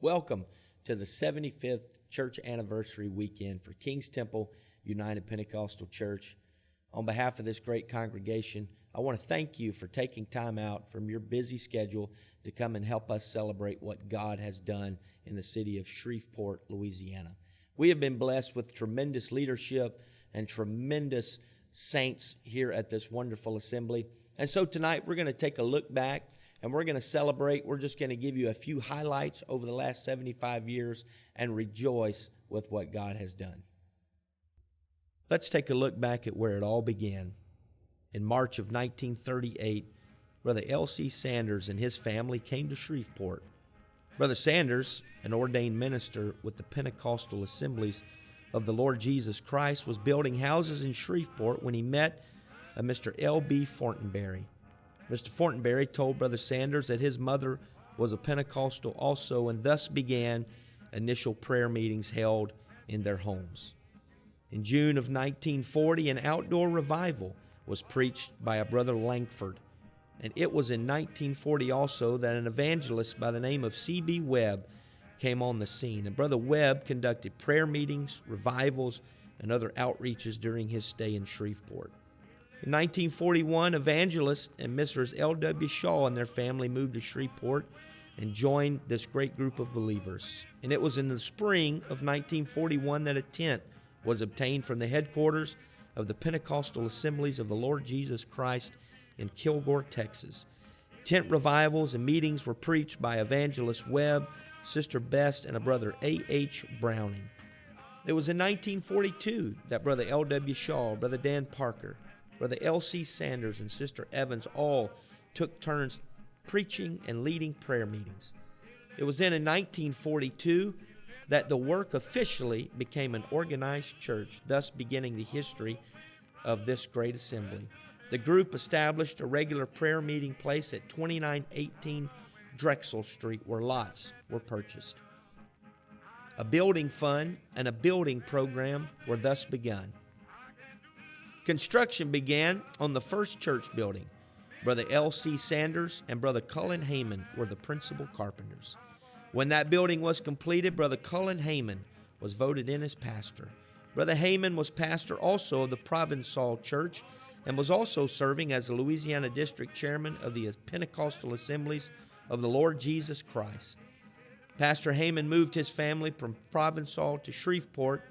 Welcome to the 75th church anniversary weekend for King's Temple United Pentecostal Church. On behalf of this great congregation, I want to thank you for taking time out from your busy schedule to come and help us celebrate what God has done in the city of Shreveport, Louisiana. We have been blessed with tremendous leadership and tremendous saints here at this wonderful assembly. And so tonight we're going to take a look back and we're going to celebrate. We're just going to give you a few highlights over the last 75 years and rejoice with what God has done. Let's take a look back at where it all began. In March of 1938, Brother L.C. Sanders and his family came to Shreveport. Brother Sanders, an ordained minister with the Pentecostal Assemblies of the Lord Jesus Christ, was building houses in Shreveport when he met a Mr. L.B. Fortenberry. Mr. Fortenberry told Brother Sanders that his mother was a Pentecostal also, and thus began initial prayer meetings held in their homes. In June of 1940, an outdoor revival was preached by a Brother Langford, and it was in 1940 also that an evangelist by the name of C.B. Webb came on the scene. And Brother Webb conducted prayer meetings, revivals, and other outreaches during his stay in Shreveport. In 1941, evangelist and Mrs. L.W. Shaw and their family moved to Shreveport and joined this great group of believers. And it was in the spring of 1941 that a tent was obtained from the headquarters of the Pentecostal Assemblies of the Lord Jesus Christ in Kilgore, Texas. Tent revivals and meetings were preached by Evangelist Webb, Sister Best, and a Brother A.H. Browning. It was in 1942 that Brother L.W. Shaw, Brother Dan Parker, Brother L.C. Sanders, and Sister Evans all took turns preaching and leading prayer meetings. It was then in 1942 that the work officially became an organized church, thus beginning the history of this great assembly. The group established a regular prayer meeting place at 2918 Drexel Street, where lots were purchased. A building fund and a building program were thus begun. Construction began on the first church building. Brother L.C. Sanders and Brother Cullen Heyman were the principal carpenters. When that building was completed, Brother Cullen Heyman was voted in as pastor. Brother Heyman was pastor also of the Provençal Church and was also serving as the Louisiana District Chairman of the Pentecostal Assemblies of the Lord Jesus Christ. Pastor Heyman moved his family from Provençal to Shreveport,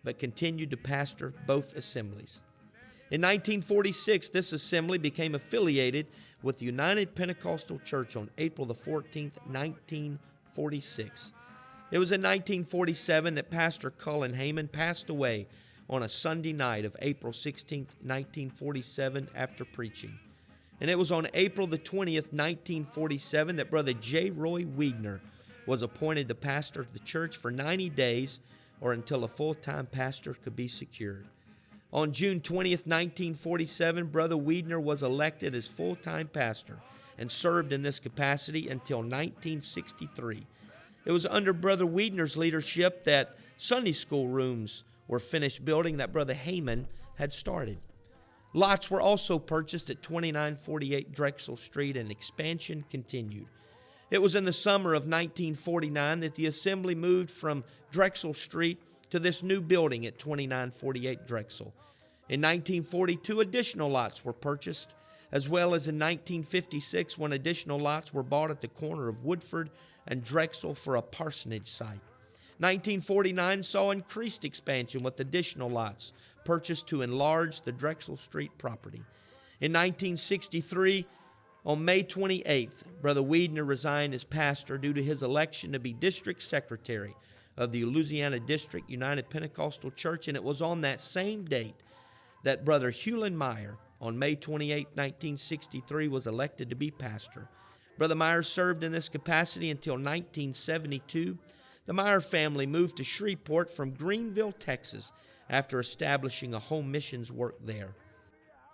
but continued to pastor both assemblies. In 1946, this assembly became affiliated with the United Pentecostal Church on April the 14th, 1946. It was in 1947 that Pastor Cullen Heyman passed away on a Sunday night of April 16th, 1947, after preaching. And it was on April the 20th, 1947, that Brother J. Roy Wiegner was appointed the pastor of the church for 90 days, or until a full-time pastor could be secured. On June 20th, 1947, Brother Wiegner was elected as full-time pastor and served in this capacity until 1963. It was under Brother Wiegner's leadership that Sunday school rooms were finished building that Brother Heyman had started. Lots were also purchased at 2948 Drexel Street, and expansion continued. It was in the summer of 1949 that the assembly moved from Drexel Street to this new building at 2948 Drexel. In 1942, additional lots were purchased, as well as in 1956 when additional lots were bought at the corner of Woodford and Drexel for a parsonage site. 1949 saw increased expansion with additional lots purchased to enlarge the Drexel Street property. In 1963, on May 28th, Brother Wiegner resigned as pastor due to his election to be district secretary of the Louisiana District United Pentecostal Church, and it was on that same date that Brother Hewlin Meyer, on May 28, 1963, was elected to be pastor. Brother Meyer served in this capacity until 1972. The Meyer family moved to Shreveport from Greenville, Texas, after establishing a home missions work there.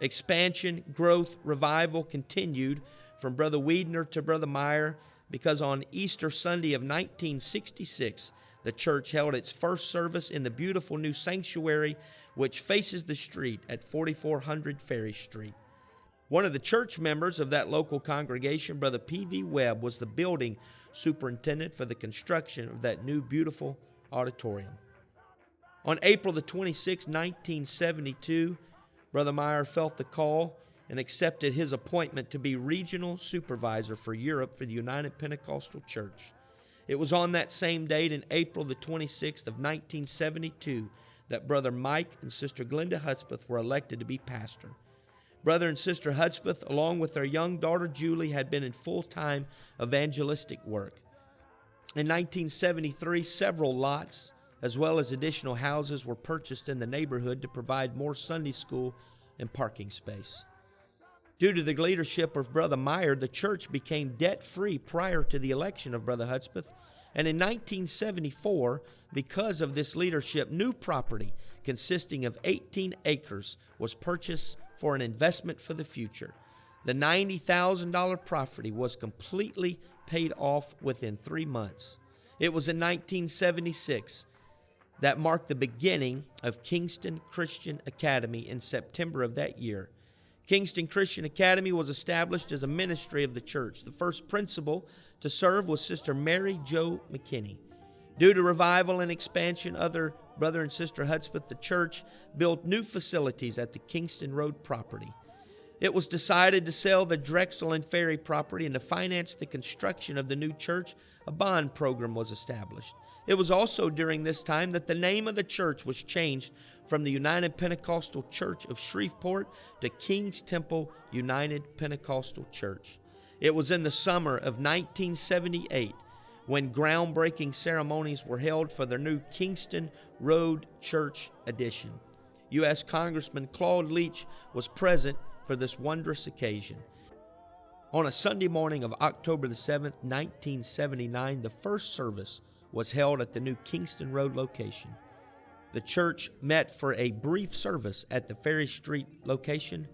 Expansion, growth, revival continued from Brother Wiegner to Brother Meyer, because on Easter Sunday of 1966, the church held its first service in the beautiful new sanctuary which faces the street at 4400 Ferry Street. One of the church members of that local congregation, Brother P.V. Webb, was the building superintendent for the construction of that new beautiful auditorium. On April the 26th, 1972, Brother Meyer felt the call and accepted his appointment to be regional supervisor for Europe for the United Pentecostal Church. It was on that same date, in April the 26th of 1972, that Brother Mike and Sister Glenda Hudspeth were elected to be pastor. Brother and Sister Hudspeth, along with their young daughter Julie, had been in full-time evangelistic work. In 1973, several lots, as well as additional houses, were purchased in the neighborhood to provide more Sunday school and parking space. Due to the leadership of Brother Meyer, the church became debt-free prior to the election of Brother Hudspeth, and in 1974, because of this leadership, new property consisting of 18 acres was purchased for an investment for the future. The $90,000 property was completely paid off within 3 months. It was in 1976 that marked the beginning of Kingston Christian Academy in September of that year. Kingston Christian Academy was established as a ministry of the church. The first principal to serve was Sister Mary Jo McKinney. Due to revival and expansion, other Brother and Sister Hudspeth, the church built new facilities at the Kingston Road property. It was decided to sell the Drexel and Ferry property, and to finance the construction of the new church, a bond program was established. It was also during this time that the name of the church was changed from the United Pentecostal Church of Shreveport to King's Temple United Pentecostal Church. It was in the summer of 1978 when groundbreaking ceremonies were held for their new Kingston Road Church addition. U.S. Congressman Claude Leach was present for this wondrous occasion. On a Sunday morning of October the 7th, 1979, the first service was held at the new Kingston Road location. The church met for a brief service at the Ferry Street location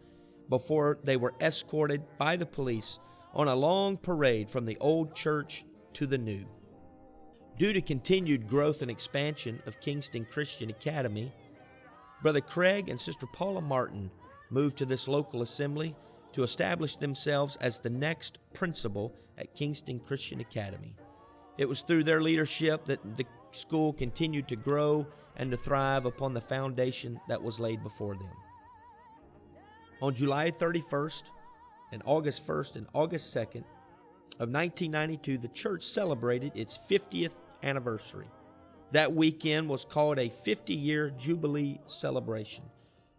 before they were escorted by the police on a long parade from the old church to the new. Due to continued growth and expansion of Kingston Christian Academy, Brother Craig and Sister Paula Martin moved to this local assembly to establish themselves as the next principal at Kingston Christian Academy. It was through their leadership that the school continued to grow and to thrive upon the foundation that was laid before them. On July 31st and August 1st and August 2nd of 1992, the church celebrated its 50th anniversary. That weekend was called a 50-year Jubilee celebration.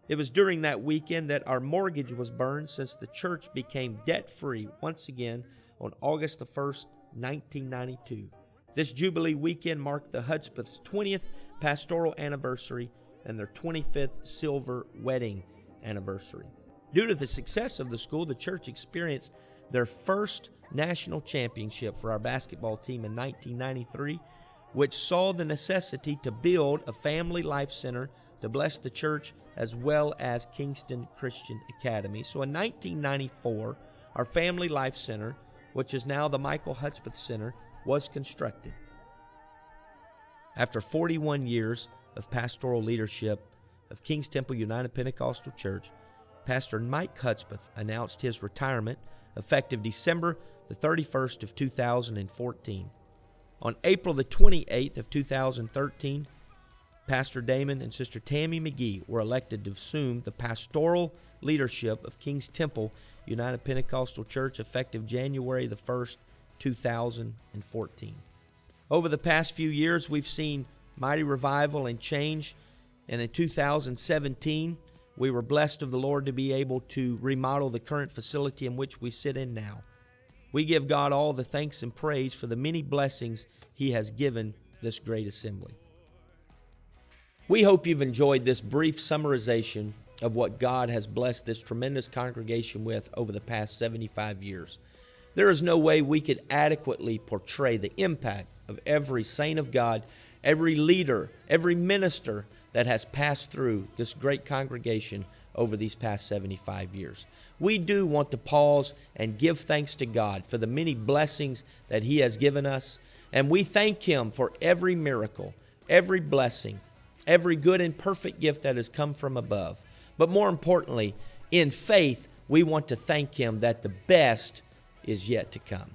It was during that weekend that our mortgage was burned, since the church became debt-free once again on August the 1st, 1992. This Jubilee weekend marked the Hudspeth's 20th pastoral anniversary and their 25th silver wedding anniversary. Due to the success of the school, the church experienced their first national championship for our basketball team in 1993, which saw the necessity to build a family life center to bless the church as well as Kingston Christian Academy. So in 1994, our family life center, which is now the Michael Hudspeth Center, was constructed. After 41 years of pastoral leadership of King's Temple United Pentecostal Church, Pastor Mike Hudspeth announced his retirement effective December the 31st of 2014. On April the 28th of 2013, Pastor Damon and Sister Tammy McGee were elected to assume the pastoral leadership of King's Temple United Pentecostal Church effective January the 1st, 2014. Over the past few years, we've seen mighty revival and change, and in 2017, we were blessed of the Lord to be able to remodel the current facility in which we sit in now. We give God all the thanks and praise for the many blessings He has given this great assembly. We hope you've enjoyed this brief summarization of what God has blessed this tremendous congregation with over the past 75 years. There is no way we could adequately portray the impact of every saint of God, every leader, every minister that has passed through this great congregation over these past 75 years. We do want to pause and give thanks to God for the many blessings that He has given us, and we thank Him for every miracle, every blessing, every good and perfect gift that has come from above. But more importantly, in faith, we want to thank Him that the best is yet to come.